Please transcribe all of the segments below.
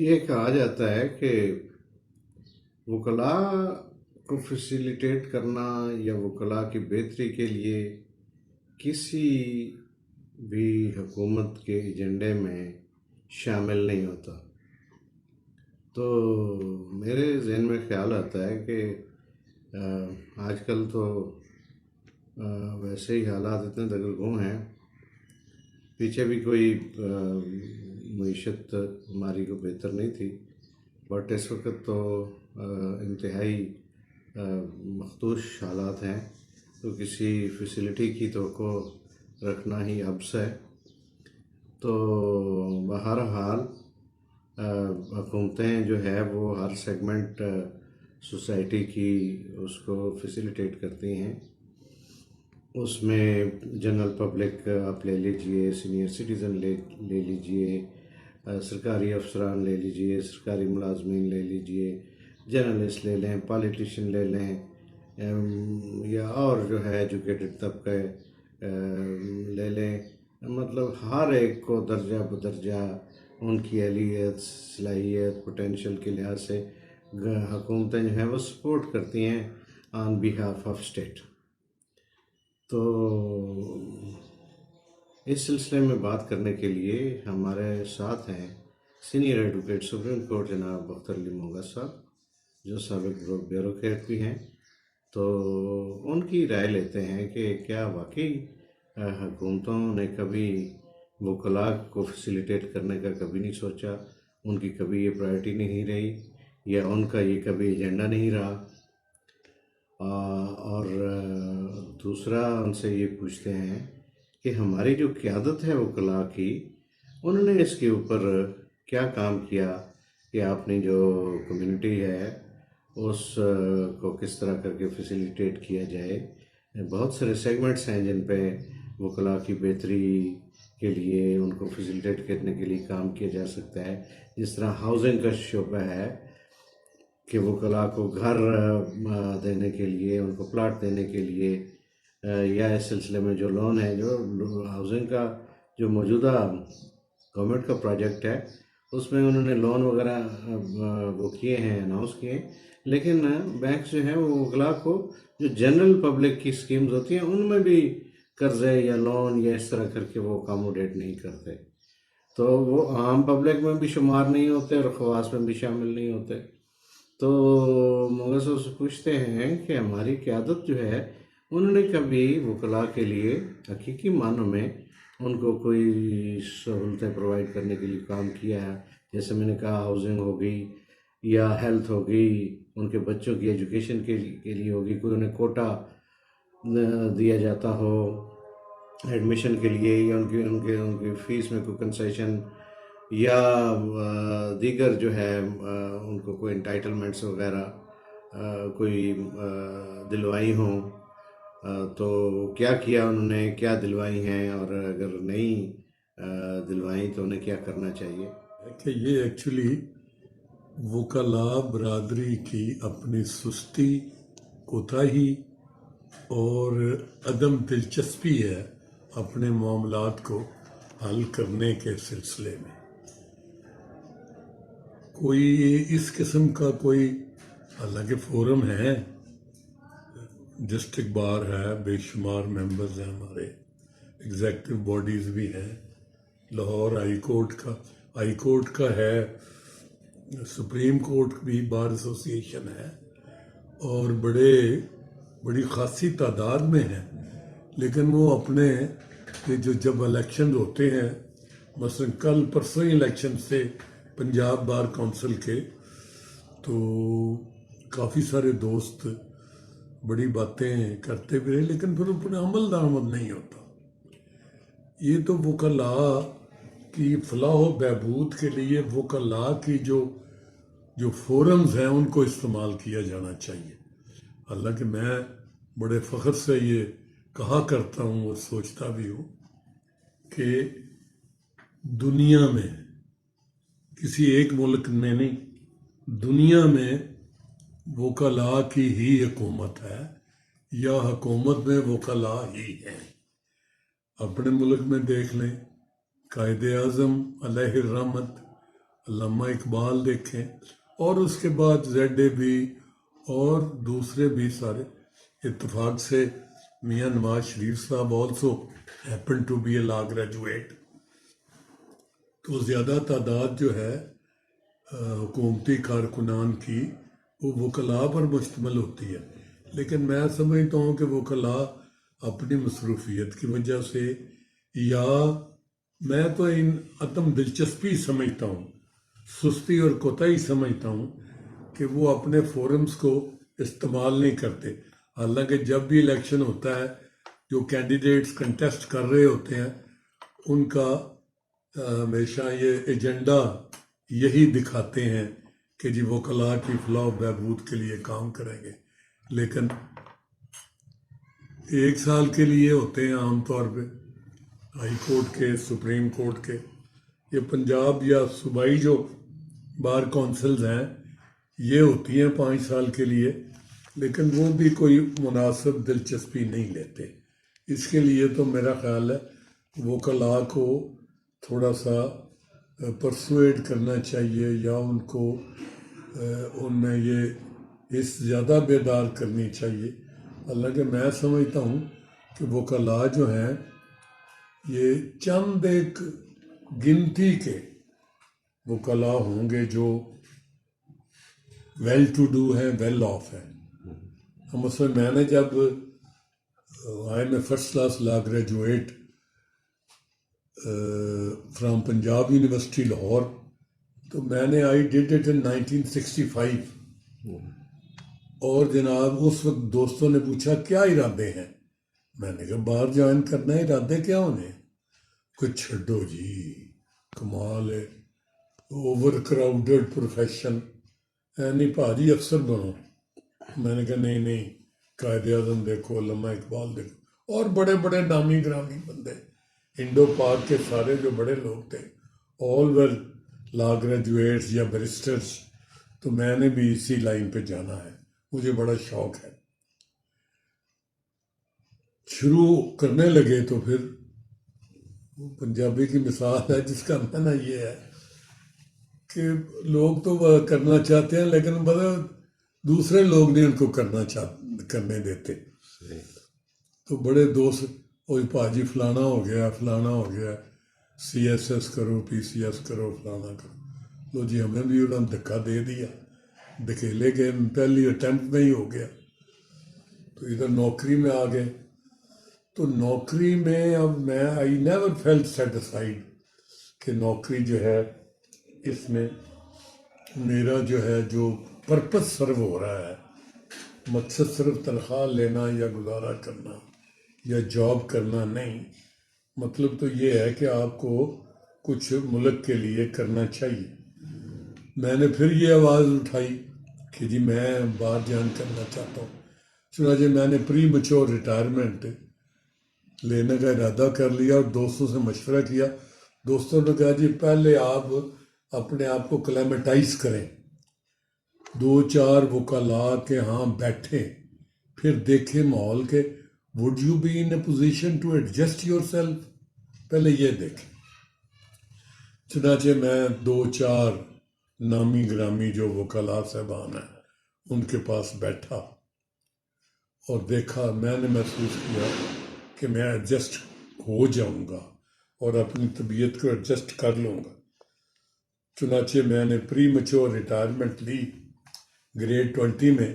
یہ کہا جاتا ہے کہ وکلاء کو فیسیلیٹیٹ کرنا یا وکلاء کی بہتری کے لیے کسی بھی حکومت کے ایجنڈے میں شامل نہیں ہوتا۔ تو میرے ذہن میں خیال آتا ہے کہ آج کل تو ویسے ہی حالات اتنے دگرگوں ہیں، پیچھے بھی کوئی معیشت ہماری کو بہتر نہیں تھی، بٹ اس وقت تو انتہائی مخدوش حالات ہیں، تو کسی فیسلٹی کی توقع رکھنا ہی عبث ہے۔ تو بہرحال حکومتیں جو ہے وہ ہر سیگمنٹ سوسائٹی کی اس کو فیسیلیٹیٹ کرتی ہیں۔ اس میں جنرل پبلک آپ لے لیجئے، سینئر سٹیزن لے لیجئے، سرکاری افسران لے لیجئے، سرکاری ملازمین لے لیجئے، جرنلسٹ لے لیں، پالیٹیشین لے لیں، یا اور جو ہے ایجوکیٹڈ طبقے لے لیں، مطلب ہر ایک کو درجہ بدرجہ ان کی اہلیت، صلاحیت، پوٹینشیل کے لحاظ سے حکومتیں جو ہیں وہ سپورٹ کرتی ہیں آن بیہاف آف اسٹیٹ۔ تو اس سلسلے میں بات کرنے کے لیے ہمارے ساتھ ہیں سینئر ایڈوکیٹ سپریم کورٹ جناب اختر علی مونگا صاحب، جو سابق بیوروکریٹ بھی ہیں۔ تو ان کی رائے لیتے ہیں کہ کیا واقعی حکومتوں نے کبھی وکلاء کو فیسیلیٹیٹ کرنے کا کبھی نہیں سوچا، ان کی کبھی یہ پرائرٹی نہیں رہی، یا ان کا یہ کبھی ایجنڈا نہیں رہا؟ اور دوسرا ان سے یہ پوچھتے ہیں کہ ہماری جو قیادت ہے وکلاء کی، انہوں نے اس کے اوپر کیا کام کیا کہ آپ نے جو کمیونٹی ہے اس کو کس طرح کر کے فیسیلیٹیٹ کیا جائے۔ بہت سارے سیگمنٹس ہیں جن پہ وکلاء کی بہتری کے لیے ان کو فیسیلیٹیٹ کرنے کے لیے کام کیا جا سکتا ہے، جس طرح ہاؤسنگ کا شعبہ ہے کہ وکلاء کو گھر دینے کے لیے، ان کو پلاٹ دینے کے لیے، یا اس سلسلے میں جو لون ہے، جو ہاؤسنگ کا جو موجودہ گورنمنٹ کا پروجیکٹ ہے، اس میں انہوں نے لون وغیرہ وہ کیے ہیں، اناؤنس کیے ہیں، لیکن بینکس جو ہیں وہ وکلاء کو جو جنرل پبلک کی سکیمز ہوتی ہیں ان میں بھی قرضے یا لون یا اس طرح کر کے وہ اکاموڈیٹ نہیں کرتے، تو وہ عام پبلک میں بھی شمار نہیں ہوتے اور خواص میں بھی شامل نہیں ہوتے۔ تو مونگا صاحب سے پوچھتے ہیں کہ ہماری قیادت جو ہے انہوں نے کبھی وکلاء کے لیے حقیقی معنوں میں ان کو کوئی سہولتیں پرووائڈ کرنے کے لیے کام کیا ہے؟ جیسے میں نے کہا ہاؤسنگ ہو گئی، یا ہیلتھ ہو گئی، ان کے بچوں کی ایجوکیشن کے لیے ہوگی، کوئی انہیں کوٹا دیا جاتا ہو ایڈمیشن کے لیے، یا ان کی فیس میں کوئی کنسیشن، یا دیگر جو ہے ان کو کوئی انٹائٹلمنٹس وغیرہ کوئی دلوائی ہوں، تو کیا کیا انہوں نے، کیا دلوائی ہیں، اور اگر نہیں دلوائیں تو انہیں کیا کرنا چاہیے؟ کہ یہ ایکچولی وکلاء برادری کی اپنی سستی، کوتاہی اور عدم دلچسپی ہے اپنے معاملات کو حل کرنے کے سلسلے میں۔ کوئی اس قسم کا کوئی حالانکہ فورم ہے، ڈسٹرکٹ بار ہے، بے شمار ممبرز ہیں، ہمارے ایگزیکٹو باڈیز بھی ہیں، لاہور ہائی کورٹ کا ہے، سپریم کورٹ بھی بار ایسوسیشن ہے، اور بڑی خاصی تعداد میں ہیں، لیکن وہ اپنے جب الیکشن ہوتے ہیں، مثلا کل پرسوں ہی الیکشن سے پنجاب بار کونسل کے، تو کافی سارے دوست بڑی باتیں کرتے بھی رہے، لیکن پھر ان پر عمل درآمد نہیں ہوتا۔ یہ تو وکلاء کی فلاح و بہبود کے لیے وکلاء کی جو فورمز ہیں ان کو استعمال کیا جانا چاہیے۔ حالانکہ میں بڑے فخر سے یہ کہا کرتا ہوں اور سوچتا بھی ہوں کہ دنیا میں کسی ایک ملک میں نہیں، دنیا میں وکلاء کی ہی حکومت ہے، یا حکومت میں وکلاء ہی ہیں۔ اپنے ملک میں دیکھ لیں، قائد اعظم علیہ الرحمت علامہ اقبال دیکھیں، اور اس کے بعد زیڈ اے بی اور دوسرے بھی سارے. اتفاق سے میاں نواز شریف صاحب also happen to be a law graduate. تو زیادہ تعداد جو ہے حکومتی کارکنان کی وہ وکلاء پر مشتمل ہوتی ہے. لیکن میں سمجھتا ہوں کہ وکلاء اپنی مصروفیت کی وجہ سے، یا میں تو ان عدم دلچسپی سمجھتا ہوں، سستی اور کوتاہی سمجھتا ہوں کہ وہ اپنے فورمز کو استعمال نہیں کرتے. حالانکہ جب بھی الیکشن ہوتا ہے، جو کینڈیڈیٹس کنٹیسٹ کر رہے ہوتے ہیں ان کا ہمیشہ یہ ایجنڈا یہی دکھاتے ہیں کہ جی وکلاء کی فلاح و بہبود کے لیے کام کریں گے. لیکن ایک سال کے لیے ہوتے ہیں عام طور پہ، ہائی کورٹ کے، سپریم کورٹ کے. یہ پنجاب یا صوبائی جو بار کونسلز ہیں یہ ہوتی ہیں 5 سال کے لیے، لیکن وہ بھی کوئی مناسب دلچسپی نہیں لیتے. اس کے لیے تو میرا خیال ہے وکلاء کو تھوڑا سا پرسویڈ کرنا چاہیے، یا ان کو ان میں یہ اس زیادہ بیدار کرنی چاہیے. حالانکہ میں سمجھتا ہوں کہ وکلاء جو ہیں یہ چند ایک گنتی کے وکلاء ہوں گے جو ویل ٹو ڈو ہیں، ویل آف ہیں. مثلا میں نے جب I am a first class law graduate from Punjab university Lahore, تو میں نے آئی ڈیڈ اٹ ان 1965. اور جناب اس وقت دوستوں نے پوچھا کیا ارادے ہیں، میں نے کہا باہر جوائن کرنا ہے. ارادے کیا ہونے، کچھ چھڈو جی، کمال ہے، اوور کراؤڈڈ پروفیشن، نہیں پاجی افسر بنو. میں نے کہا نہیں، قائد اعظم دیکھو، علامہ اقبال دیکھو، اور بڑے بڑے نامی گرامی بندے انڈو پاک کے سارے جو بڑے لوگ تھے آل ور لا گریجویٹس یا بیرسٹرس. تو میں نے بھی اسی لائن پہ جانا ہے، مجھے بڑا شوق ہے. شروع کرنے لگے تو پھر پنجابی کی مثال ہے جس کا معنی یہ ہے کہ لوگ تو وہ کرنا چاہتے ہیں لیکن مطلب دوسرے لوگ نہیں ان کو کرنے دیتے. تو بڑے دوست، وہ پاجی فلانا ہو گیا، فلانا ہو گیا، سی ایس ایس کرو، پی سی ایس کرو، فلانا کرو. لو جی ہمیں بھی انہوں نے دھکا دے دیا، دھکیلے گئے، پہلی اٹیمپٹ میں ہی ہو گیا. تو ادھر نوکری میں آ گئے. تو نوکری میں اب میں آئی نیور فیلٹ سیٹسفائیڈ کہ نوکری جو ہے اس میں میرا جو ہے جو پرپس سرو ہو رہا ہے، مقصد صرف تنخواہ لینا یا گزارا کرنا یا جاب کرنا نہیں. مطلب تو یہ ہے کہ آپ کو کچھ ملک کے لیے کرنا چاہیے. میں نے پھر یہ آواز اٹھائی کہ جی میں باہر جان کرنا چاہتا ہوں. چنانچہ میں نے پری میچور ریٹائرمنٹ لینے کا ارادہ کر لیا اور دوستوں سے مشورہ کیا. دوستوں نے کہا جی پہلے آپ اپنے آپ کو کلیمیٹائز کریں، 2-4 وکلاء کے ہاں بیٹھیں، پھر دیکھیں ماحول کے would you be in a position to adjust yourself, پہلے یہ دیکھیں. چنانچہ میں 2-4 نامی گرامی جو وکلاء صاحبان ہیں ان کے پاس بیٹھا اور دیکھا. میں نے محسوس کیا کہ میں ایڈجسٹ ہو جاؤں گا اور اپنی طبیعت کو ایڈجسٹ کر لوں گا. چنانچہ میں نے پری میچور ریٹائرمنٹ لی گریڈ 20 میں،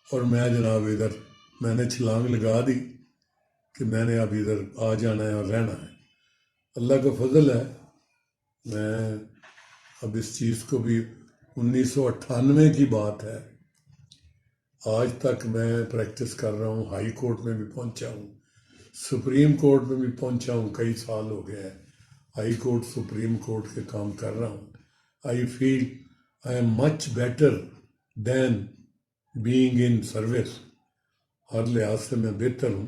اور میں جناب ادھر میں نے چھلانگ لگا دی کہ میں نے اب ادھر آ جانا ہے اور رہنا ہے. اللہ کا فضل ہے، میں اب اس چیز کو بھی 1998 کی بات ہے، آج تک میں پریکٹس کر رہا ہوں. ہائی کورٹ میں بھی پہنچا ہوں، سپریم کورٹ میں بھی پہنچا ہوں، کئی سال ہو گئے ہیں ہائی کورٹ سپریم کورٹ کے کام کر رہا ہوں. I feel I am much better than being in service. ہر لحاظ سے میں بہتر ہوں،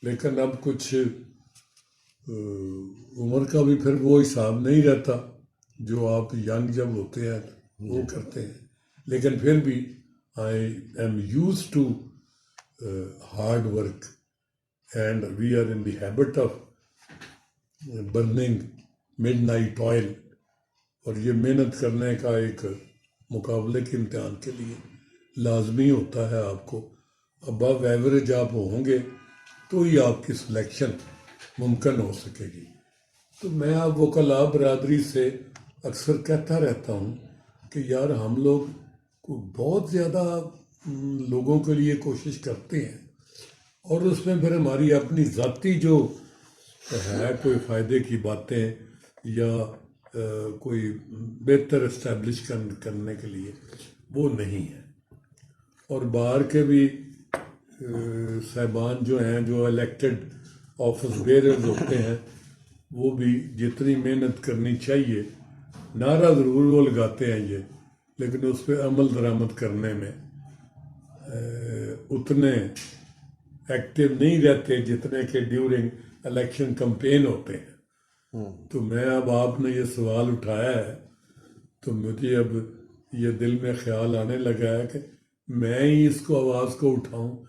لیکن اب کچھ عمر کا بھی پھر وہ حساب نہیں رہتا جو آپ ینگ جب ہوتے ہیں وہ کرتے ہیں. لیکن پھر بھی I am use to hard work and we are in the habit of burning midnight oil اور یہ محنت کرنے کا ایک مقابلے کے امتحان کے لیے لازمی ہوتا ہے آپ کو ابو ایوریج آپ ہوں گے تو ہی آپ کی سلیکشن ممکن ہو سکے گی. تو میں اب وکلاء برادری سے اکثر کہتا رہتا ہوں کہ یار ہم لوگ کو بہت زیادہ لوگوں کے لیے کوشش کرتے ہیں اور اس میں پھر ہماری اپنی ذاتی جو ہے کوئی فائدے کی باتیں یا کوئی بہتر اسٹیبلش کرنے کے لیے وہ نہیں ہے. اور باہر کے بھی صاحبان جو ہیں جو الیکٹڈ آفس بیئرز ہوتے ہیں وہ بھی جتنی محنت کرنی چاہیے نعرہ ضرور وہ لگاتے ہیں یہ لیکن اس پہ عمل درآمد کرنے میں اتنے ایکٹیو نہیں رہتے جتنے کہ ڈیورنگ الیکشن کمپین ہوتے ہیں. تو میں اب آپ نے یہ سوال اٹھایا ہے تو مجھے اب یہ دل میں خیال آنے لگا ہے کہ میں ہی اس کو آواز کو اٹھاؤں